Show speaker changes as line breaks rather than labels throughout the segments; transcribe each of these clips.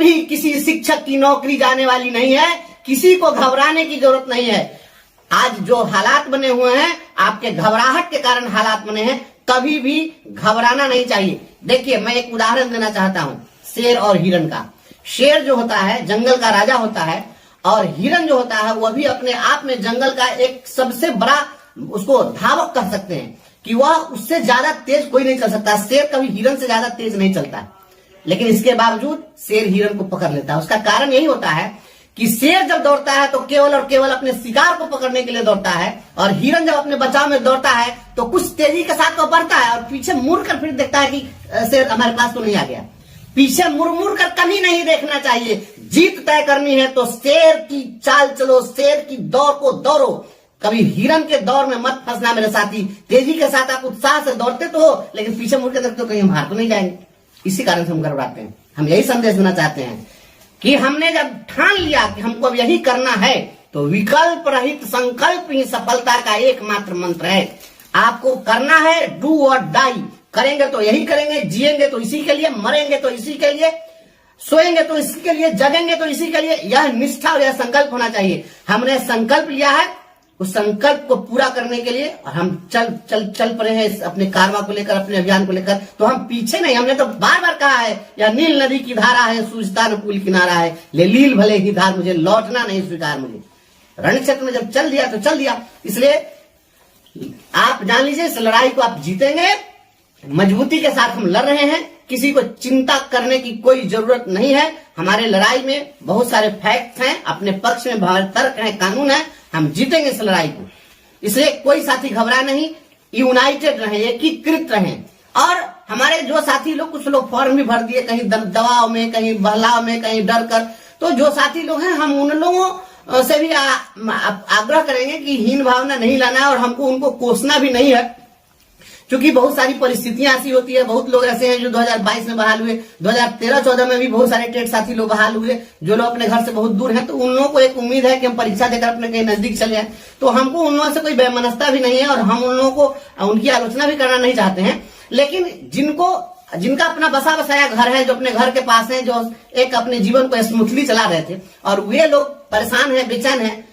भी किसी शिक्षक की नौकरी जाने वाली नहीं है, किसी को घबराने की जरूरत नहीं है। आज जो हालात बने हुए हैं, आपके घबराहट के कारण हालात बने हैं, कभी भी घबराना नहीं चाहिए। देखिए, मैं एक उदाहरण देना चाहता हूं शेर और हिरण का। शेर जो होता है जंगल का राजा होता है, और हिरण जो होता है वह भी अपने आप में जंगल का एक सबसे बड़ा, उसको धावक कह सकते हैं कि वह उससे ज्यादा तेज कोई नहीं चल सकता। शेर कभी हिरण से ज्यादा तेज नहीं चलता, लेकिन इसके बावजूद शेर हिरण को पकड़ लेता है। उसका कारण यही होता है कि शेर जब दौड़ता है तो केवल और केवल अपने शिकार को पकड़ने के लिए दौड़ता है, और हिरण जब अपने बचाव में दौड़ता है तो कुछ तेजी के साथ वो बढ़ता है और पीछे मुड़ कर फिर देखता है कि शेर हमारे पास तो नहीं आ गया। पीछे मुड़ कर कभी नहीं देखना चाहिए। जीत तय करनी है तो शेर की चाल चलो, शेर की दौड़ को दौड़ो, कभी हिरण के दौर में मत फंसना मेरे साथी। तेजी के साथ आप उत्साह से दौड़ते तो हो, लेकिन पीछे मुड़ के देखते हो कहीं हम हार तो नहीं जाएंगे। इसी कारण से हम घबराते हैं। हम यही संदेश देना चाहते हैं कि हमने जब ठान लिया कि हमको अब यही करना है, तो विकल्प रहित संकल्प ही सफलता का एकमात्र मंत्र है। आपको करना है डू और डाई। करेंगे तो यही करेंगे, जिएंगे तो इसी के लिए, मरेंगे तो इसी के लिए, सोएंगे तो इसी के लिए, जगेंगे तो इसी के लिए। यह निष्ठा और यह संकल्प होना चाहिए। हमने संकल्प लिया है, उस संकल्प को पूरा करने के लिए और हम चल पड़े हैं अपने कारवा को लेकर, अपने अभियान को लेकर। तो हम पीछे नहीं। हमने तो बार बार कहा है, यह नील नदी की धारा है, सूझता न पुल किनारा है, ले लील भले ही धार, मुझे लौटना नहीं स्वीकार। मुझे रण क्षेत्र में जब चल दिया तो चल दिया। इसलिए आप जान लीजिए, इस लड़ाई को आप जीतेंगे। मजबूती के साथ हम लड़ रहे हैं, किसी को चिंता करने की कोई जरूरत नहीं है। हमारे लड़ाई में बहुत सारे फैक्ट हैं, अपने पक्ष में तर्क है, कानून है। हम जीतेंगे इस लड़ाई को। इसलिए कोई साथी घबरा नहीं, यूनाइटेड रहें, एकीकृत रहें। और हमारे जो साथी लोग, कुछ लोग फॉर्म भी भर दिए, कहीं दबाव में, कहीं बहलाव में, कहीं डर कर, तो जो साथी लोग हैं हम उन लोगों से भी आग्रह करेंगे कि हीन भावना नहीं लाना है, और हमको उनको कोसना भी नहीं है, क्योंकि बहुत सारी परिस्थितियां ऐसी होती है। बहुत लोग ऐसे हैं जो 2022 में बहाल हुए, 2013-14 में भी बहुत सारे टेट साथी लोग बहाल हुए, जो लोग अपने घर से बहुत दूर हैं। तो उन लोगों को एक उम्मीद है कि हम परीक्षा देकर अपने कहीं नजदीक चले जाएं। तो हमको उन लोगों से कोई बेमनस्ता भी नहीं है, और हम उन लोगों को उनकी आलोचना भी करना नहीं चाहते हैं। लेकिन जिनका अपना बसा बसाया घर है, जो अपने घर के पास है, जो एक अपने जीवन को स्मूथली चला रहे थे, और वे लोग परेशान है, बेचैन है,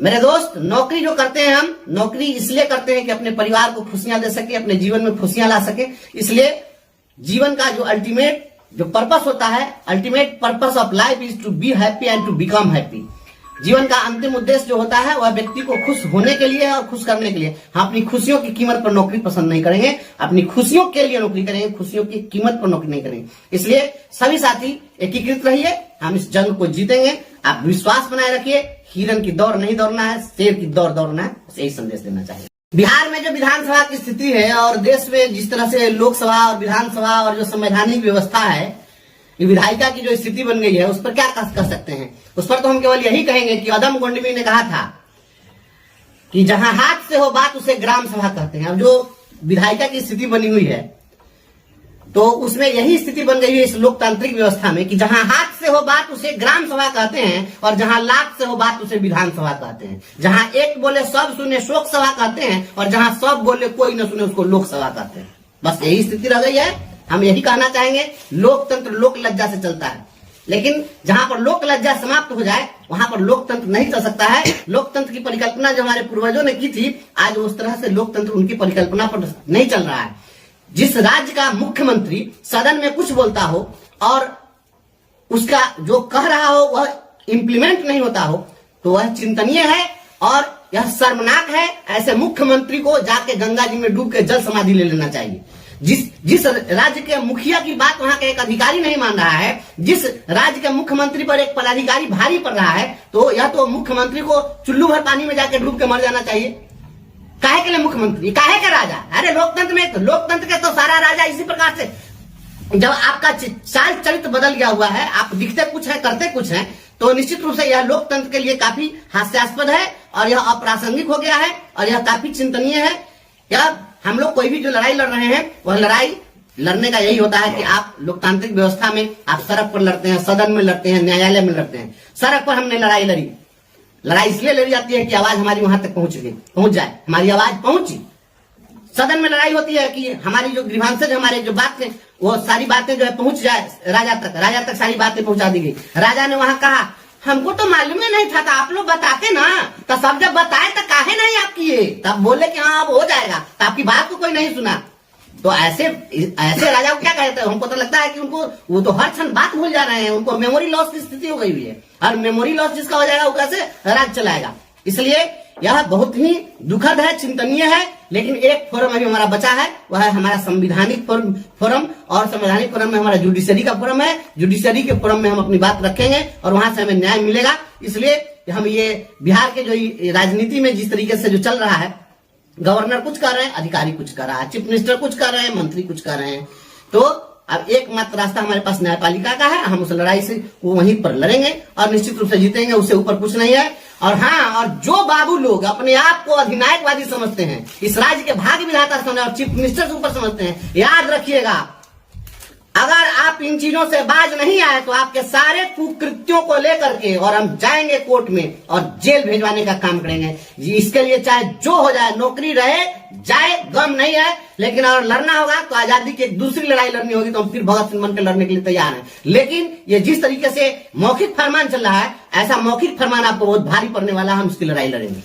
मेरे दोस्त, नौकरी जो करते हैं हम, नौकरी इसलिए करते हैं कि अपने परिवार को खुशियां दे सके, अपने जीवन में खुशियां ला सके। इसलिए जीवन का जो अल्टीमेट जो पर्पस होता है, ultimate purpose of life is to be happy and to become happy. जीवन का अंतिम उद्देश्य जो होता है वह व्यक्ति को खुश होने के लिए है और खुश करने के लिए। हम अपनी खुशियों की कीमत पर नौकरी पसंद नहीं करेंगे, अपनी खुशियों के लिए नौकरी करेंगे, खुशियों की कीमत पर नौकरी नहीं करेंगे। इसलिए सभी साथी एकीकृत रहिए, हम इस जंग को जीतेंगे। आप विश्वास बनाए रखिए, हिरण की दौड़ नहीं दौड़ना है, शेर की दौड़ दौड़ना है। यही संदेश देना चाहिए। बिहार में जो विधानसभा की स्थिति है और देश में जिस तरह से लोकसभा और विधानसभा और जो संवैधानिक व्यवस्था है, ये विधायिका की जो स्थिति बन गई है, उस पर क्या कह सकते हैं? उस पर तो हम केवल यही कहेंगे कि अदम गोंडवी ने कहा था कि जहां हाथ से हो बात उसे ग्राम सभा कहते हैं। अब जो विधायिका की स्थिति बनी हुई है, तो उसमें यही स्थिति बन गई है इस लोकतांत्रिक व्यवस्था में कि जहां हाथ से हो बात उसे ग्राम सभा कहते हैं, और जहां लाख से हो बात उसे विधानसभा कहते हैं। जहां एक बोले सब सुने शोक सभा कहते हैं, और जहां सब बोले कोई न सुने उसको लोकसभा कहते हैं। बस यही स्थिति रह गई है। हम यही कहना चाहेंगे, लोकतंत्र लोक लज्जा से चलता है, लेकिन जहां पर लोक लज्जा समाप्त हो जाए वहां पर लोकतंत्र नहीं चल सकता है। लोकतंत्र की परिकल्पना जो हमारे पूर्वजों ने की थी, आज उस तरह से लोकतंत्र उनकी परिकल्पना पर नहीं चल रहा है। जिस राज्य का मुख्यमंत्री सदन में कुछ बोलता हो और उसका जो कह रहा हो वह इंप्लीमेंट नहीं होता हो, तो वह चिंतनीय है और यह शर्मनाक है। ऐसे मुख्यमंत्री को जाके गंगा जी में डूब के जल समाधि ले लेना चाहिए। जिस राज्य के मुखिया की बात वहां का एक अधिकारी नहीं मान रहा है, जिस राज्य के मुख्यमंत्री पर एक पदाधिकारी भारी पड़ रहा है, तो यह तो मुख्यमंत्री को चुल्लू भर पानी में जाके डूब के मर जाना चाहिए। काहे के लिए मुख्यमंत्री, काहे का राजा? अरे लोकतंत्र में, लोकतंत्र के तो सारा राजा इसी प्रकार से, जब आपका चाल चरित्र बदल गया हुआ है, आप दिखते कुछ है करते कुछ है, तो निश्चित रूप से यह लोकतंत्र के लिए काफी हास्यास्पद है और यह अप्रासंगिक हो गया है और यह काफी चिंतनीय है। यह हम लोग कोई भी जो लड़ाई लड़ रहे हैं, वह लड़ाई लड़ने का यही होता है कि आप लोकतांत्रिक व्यवस्था में आप सड़क पर लड़ते हैं, सदन में लड़ते हैं, न्यायालय में लड़ते हैं। सड़क पर हमने लड़ाई लड़ी, लड़ाई इसलिए लड़ी जाती है कि आवाज हमारी वहां तक पहुंच जाए, हमारी आवाज पहुंची, सदन में लड़ाई होती है कि हमारी जो ग्रीवांसेज हमारे जो बात थे वो सारी बातें जो है पहुंच जाए राजा तक सारी बातें पहुंचा दी गई। राजा ने वहां कहा हमको तो मालूम ही नहीं था, तो आप लोग बताते ना, तो सब जब बताए तो काहे नहीं आप किए, तब बोले कि हाँ अब हो जाएगा, तो आपकी बात को कोई नहीं सुना। तो ऐसे राजा को क्या कहते हैं, हमको तो लगता है कि उनको वो तो हर क्षण बात भूल जा रहे हैं, उनको मेमोरी लॉस की स्थिति हो गई हुई है, और मेमोरी लॉस जिसका हो जाएगा वो कैसे राज्य चलाएगा। इसलिए यह बहुत ही दुखद है, चिंतनीय है। लेकिन एक फोरम अभी हमारा बचा है, वह है हमारा संविधानिक फोरम, और संवैधानिक फोरम में हमारा जुडिशरी का फोरम है। जुडिशरी के फोरम में हम अपनी बात रखेंगे और वहां से हमें न्याय मिलेगा। इसलिए हम ये बिहार के जो राजनीति में जिस तरीके से जो चल रहा है, गवर्नर कुछ कर रहे हैं, अधिकारी कुछ कर रहा है, चीफ मिनिस्टर कुछ कर रहे हैं, मंत्री कुछ कर रहे हैं, तो अब एकमात्र रास्ता हमारे पास न्यायपालिका का है। हम उस लड़ाई से वो वहीं पर लड़ेंगे और निश्चित रूप से जीतेंगे, उससे ऊपर कुछ नहीं है। और हाँ, और जो बाबू लोग अपने आप को अधिनायकवादी समझते हैं, इस राज्य के भाग्य विधाता समझते हैं और चीफ मिनिस्टर से ऊपर समझते हैं, याद रखिएगा, अगर आप इन चीजों से बाज नहीं आए तो आपके सारे कुकृत्यों को लेकर के और हम जाएंगे कोर्ट में और जेल भेजवाने का काम करेंगे। इसके लिए चाहे जो हो जाए, नौकरी रहे जाए, गम नहीं है, लेकिन अगर लड़ना होगा तो आजादी की एक दूसरी लड़ाई लड़नी होगी, तो हम फिर भगत सिंह बन के लड़ने के लिए तैयार हैं। लेकिन ये जिस तरीके से मौखिक फरमान चल रहा है, ऐसा मौखिक फरमान आपको बहुत भारी पड़ने वाला है, हम उसकी लड़ाई लड़ेंगे।